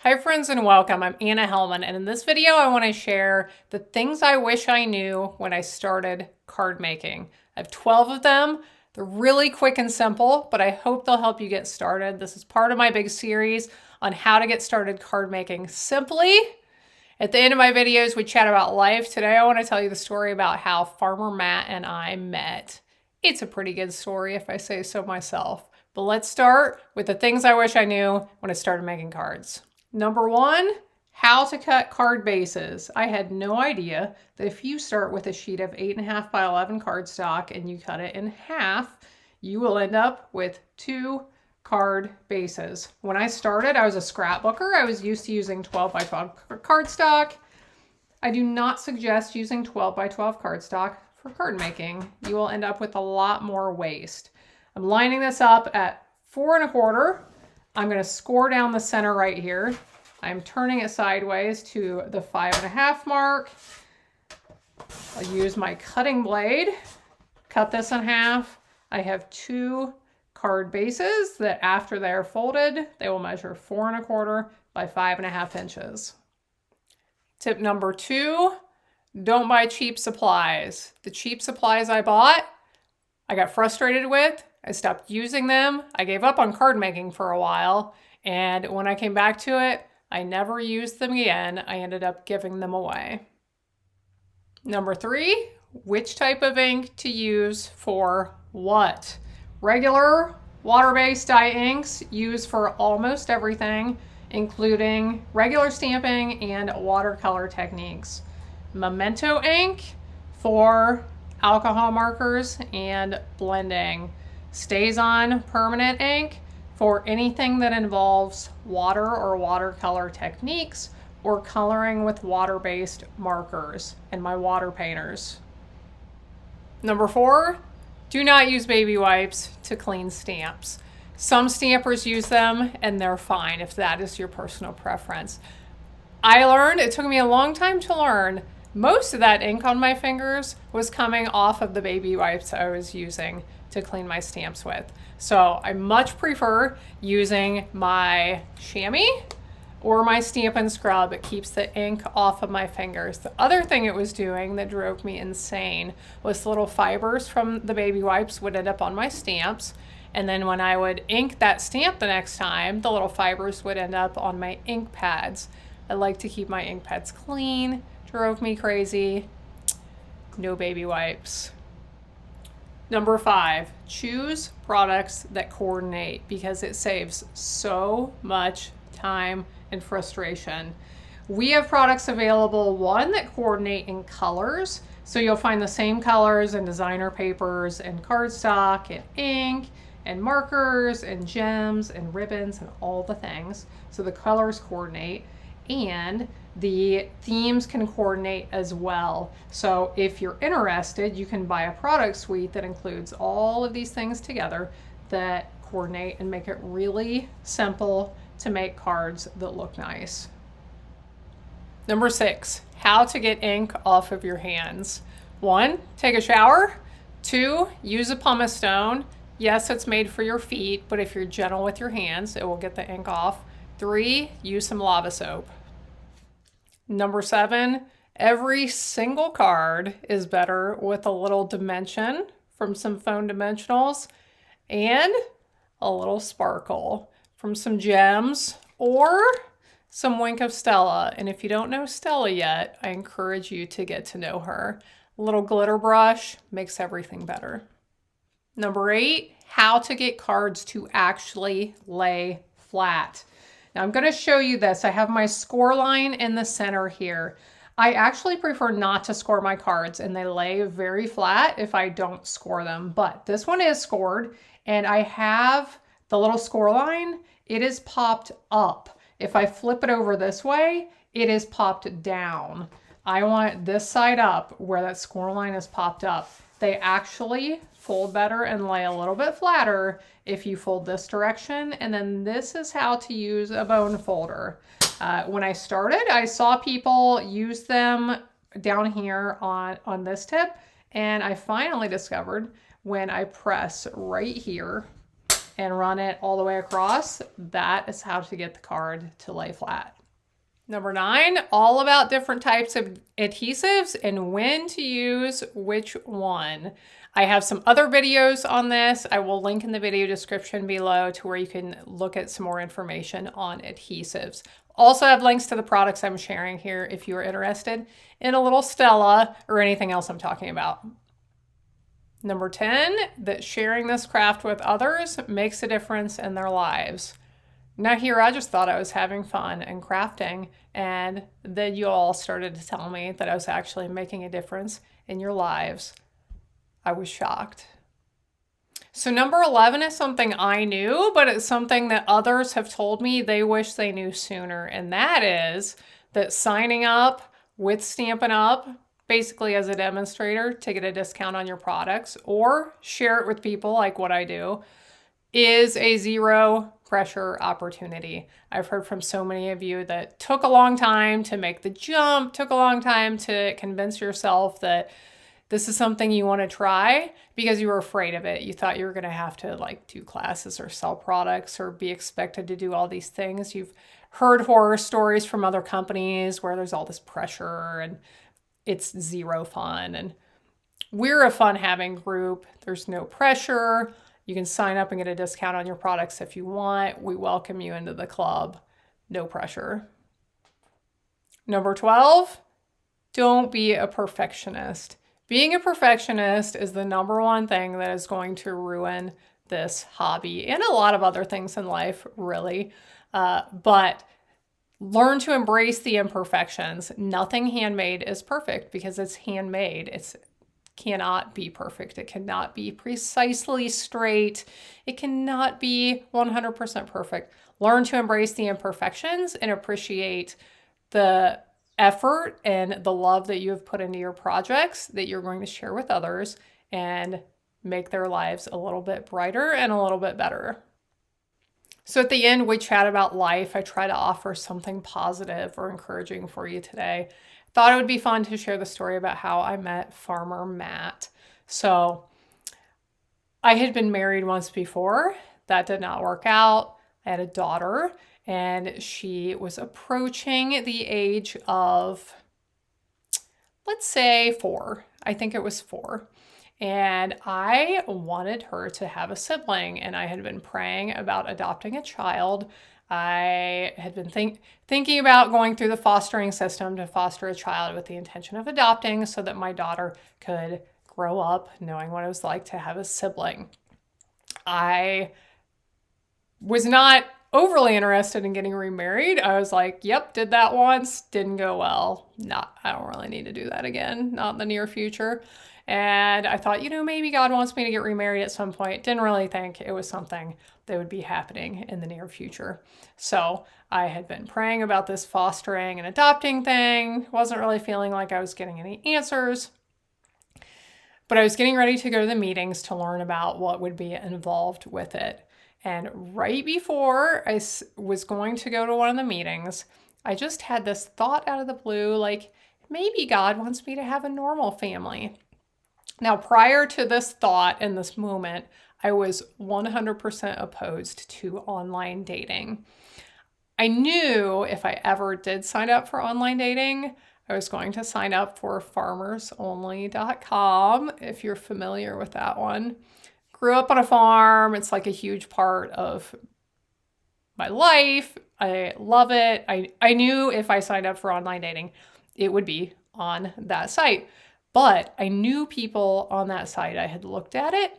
Hi friends and welcome. I'm Anna Helman, and in this video I want to share the things I wish I knew when I started card making. I have 12 of them. They're really quick and simple, but I hope they'll help you get started. This is part of my big series on how to get started card making simply. At the end of my videos, we chat about life. Today I want to tell you the story about how Farmer Matt and I met. It's a pretty good story if I say so myself. But let's start with the things I wish I knew when I started making cards. Number one, how to cut card bases. I had no idea that if you start with a sheet of 8.5 by 11 cardstock and you cut it in half, you will end up with 2 card bases. When I started, I was a scrapbooker. I was used to using 12 by 12 cardstock. I do not suggest using 12 by 12 cardstock for card making. You will end up with a lot more waste. I'm lining this up at 4 1/4. I'm going to score down the center right here. I'm turning it sideways to the 5 1/2 mark. I'll use my cutting blade, cut this in half. I have 2 card bases that after they're folded, they will measure 4 1/4 by 5 1/2 inches. Tip number 2, don't buy cheap supplies. The cheap supplies I bought, I got frustrated with. I stopped using them. I gave up on card making for a while. And when I came back to it, I never used them again. I ended up giving them away. Number 3, which type of ink to use for what? Regular water-based dye inks used for almost everything, including regular stamping and watercolor techniques. Memento ink for alcohol markers and blending. StazOn permanent ink for anything that involves water or watercolor techniques or coloring with water-based markers and my water painters. Number 4, do not use baby wipes to clean stamps. Some stampers use them and they're fine if that is your personal preference. I learned, it took me a long time to learn, most of that ink on my fingers was coming off of the baby wipes I was using to clean my stamps with. So I much prefer using my chamois or my Stampin' Scrub. It keeps the ink off of my fingers. The other thing it was doing that drove me insane was the little fibers from the baby wipes would end up on my stamps. And then when I would ink that stamp the next time, the little fibers would end up on my ink pads. I like to keep my ink pads clean. Drove me crazy. No baby wipes. Number 5, choose products that coordinate because it saves so much time and frustration. We have products available, one that coordinate in colors. So you'll find the same colors in designer papers and cardstock and ink and markers and gems and ribbons and all the things. So the colors coordinate and the themes can coordinate as well. So if you're interested, you can buy a product suite that includes all of these things together that coordinate and make it really simple to make cards that look nice. Number 6, how to get ink off of your hands. 1, take a shower. 2, use a pumice stone. Yes, it's made for your feet, but if you're gentle with your hands, it will get the ink off. 3, use some lava soap. Number 7, every single card is better with a little dimension from some foam dimensionals and a little sparkle from some gems or some Wink of Stella. And if you don't know Stella yet, I encourage you to get to know her. A little glitter brush makes everything better. Number 8, how to get cards to actually lay flat. Now I'm going to show you this. I have my score line in the center here. I actually prefer not to score my cards and they lay very flat if I don't score them, but this one is scored and I have the little score line. It is popped up. If I flip it over this way, it is popped down. I want this side up where that score line is popped up. They actually fold better and lay a little bit flatter if you fold this direction. And then this is how to use a bone folder. When I started, I saw people use them down here on this tip. And I finally discovered when I press right here and run it all the way across. That is how to get the card to lay flat. Number 9, all about different types of adhesives and when to use which one. I have some other videos on this. I will link in the video description below to where you can look at some more information on adhesives. Also have links to the products I'm sharing here if you are interested in a little Stella or anything else I'm talking about. Number 10, that sharing this craft with others makes a difference in their lives. Now here, I just thought I was having fun and crafting, and then you all started to tell me that I was actually making a difference in your lives. I was shocked. So number 11 is something I knew, but it's something that others have told me they wish they knew sooner, and that is that signing up with Stampin' Up! Basically as a demonstrator to get a discount on your products or share it with people like what I do is a zero pressure opportunity. I've heard from so many of you that took a long time to make the jump, took a long time to convince yourself that this is something you want to try because you were afraid of it. You thought you were going to have to like do classes or sell products or be expected to do all these things. You've heard horror stories from other companies where there's all this pressure and it's zero fun. And we're a fun having group. There's no pressure. You can sign up and get a discount on your products if you want. We welcome you into the club. No pressure. Number 12, don't be a perfectionist. Being a perfectionist is the number one thing that is going to ruin this hobby and a lot of other things in life, really. But learn to embrace the imperfections. Nothing handmade is perfect because it's handmade. It cannot be perfect. It cannot be precisely straight. It cannot be 100% perfect. Learn to embrace the imperfections and appreciate the effort and the love that you have put into your projects that you're going to share with others and make their lives a little bit brighter and a little bit better. So at the end, we chat about life. I try to offer something positive or encouraging for you today. Thought it would be fun to share the story about how I met Farmer Matt. So I had been married once before. That did not work out. I had a daughter and she was approaching the age of, let's say 4. I think it was 4. And I wanted her to have a sibling, and I had been praying about adopting a child. I had been thinking about going through the fostering system to foster a child with the intention of adopting so that my daughter could grow up knowing what it was like to have a sibling. I was not overly interested in getting remarried. I was like, yep, did that once, didn't go well. I don't really need to do that again, not in the near future. And I thought, maybe God wants me to get remarried at some point. Didn't really think it was something that would be happening in the near future. So I had been praying about this fostering and adopting thing. Wasn't really feeling like I was getting any answers. But I was getting ready to go to the meetings to learn about what would be involved with it. And right before I was going to go to one of the meetings, I just had this thought out of the blue, like maybe God wants me to have a normal family. Now, prior to this thought and this moment, I was 100% opposed to online dating. I knew if I ever did sign up for online dating, I was going to sign up for farmersonly.com, if you're familiar with that one. Grew up on a farm. It's like a huge part of my life. I love it. I knew if I signed up for online dating, it would be on that site. But I knew people on that site. I had looked at it.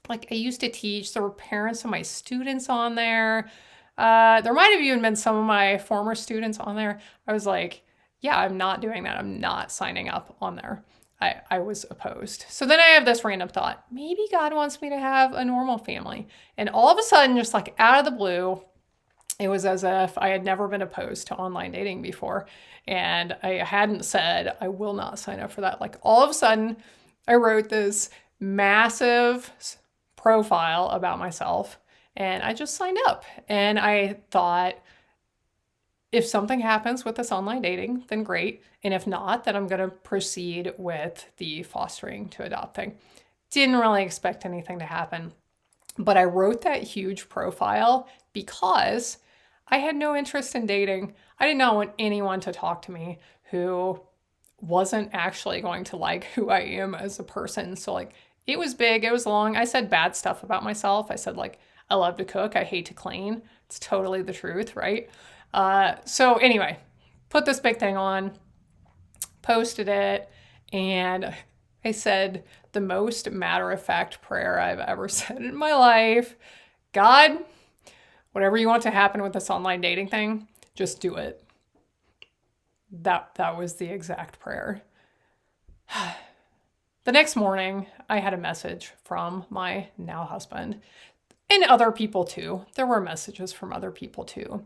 Like I used to teach. There were parents of my students on there. There might have even been some of my former students on there. I was like, yeah, I'm not doing that. I'm not signing up on there. I was opposed. So then I have this random thought. Maybe God wants me to have a normal family. And all of a sudden, just like out of the blue, it was as if I had never been opposed to online dating before. And I hadn't said, I will not sign up for that. Like all of a sudden, I wrote this massive profile about myself and I just signed up. And I thought, if something happens with this online dating, then great. And if not, then I'm going to proceed with the fostering to adopt thing. Didn't really expect anything to happen. But I wrote that huge profile because I had no interest in dating. I did not want anyone to talk to me who wasn't actually going to like who I am as a person. So like it was big, it was long. I said bad stuff about myself. I said like I love to cook, I hate to clean. It's totally the truth, right? So anyway, put this big thing on, posted it, and I said the most matter-of-fact prayer I've ever said in my life. God, whatever you want to happen with this online dating thing, just do it. That was the exact prayer. The next morning, I had a message from my now husband and other people too. There were messages from other people too.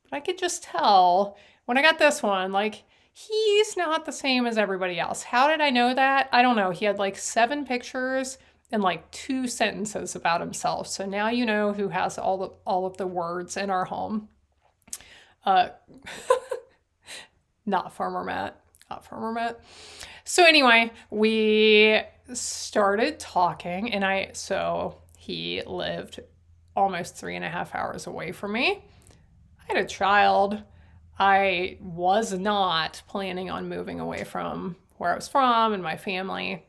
But I could just tell when I got this one, like, he's not the same as everybody else. How did I know that? I don't know. He had like 7 pictures and like 2 sentences about himself. So now you know who has all of the words in our home. Not Farmer Matt. Not Farmer Matt. So anyway, we started talking, and so he lived almost 3.5 hours away from me. I had a child. I was not planning on moving away from where I was from and my family.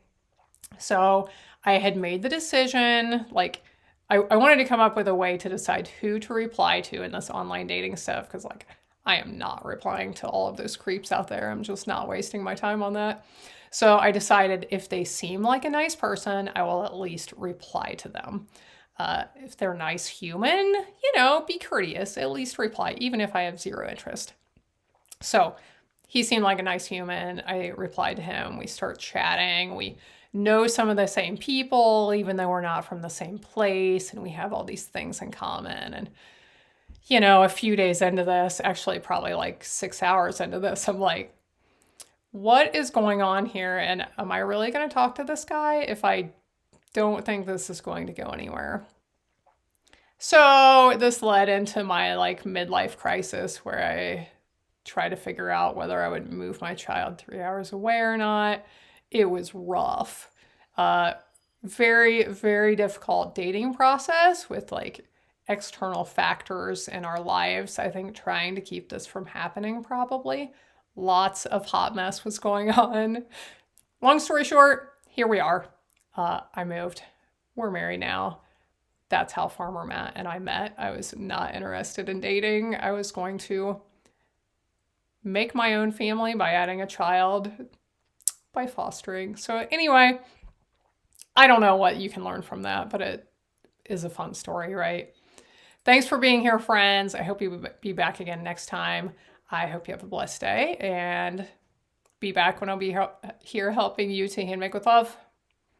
So I had made the decision, like, I wanted to come up with a way to decide who to reply to in this online dating stuff, because like I am not replying to all of those creeps out there. I'm just not wasting my time on that. So I decided if they seem like a nice person, I will at least reply to them. If they're a nice human, be courteous, at least reply, even if I have zero interest. So he seemed like a nice human. I replied to him. We start chatting. We know some of the same people, even though we're not from the same place, and we have all these things in common. And a few days into this, actually probably like 6 hours into this, I'm like, what is going on here? And am I really going to talk to this guy if I don't think this is going to go anywhere? So this led into my like midlife crisis, where I try to figure out whether I would move my child 3 hours away or not. It was rough. Very, very difficult dating process with like external factors in our lives. I think trying to keep this from happening probably. Lots of hot mess was going on. Long story short, here we are. I moved. We're married now. That's how Farmer Matt and I met. I was not interested in dating. I was going to make my own family by adding a child, by fostering. So anyway, I don't know what you can learn from that, but it is a fun story, right? Thanks for being here, friends. I hope you'll be back again next time. I hope you have a blessed day, and be back when I'll be here helping you to hand make with love.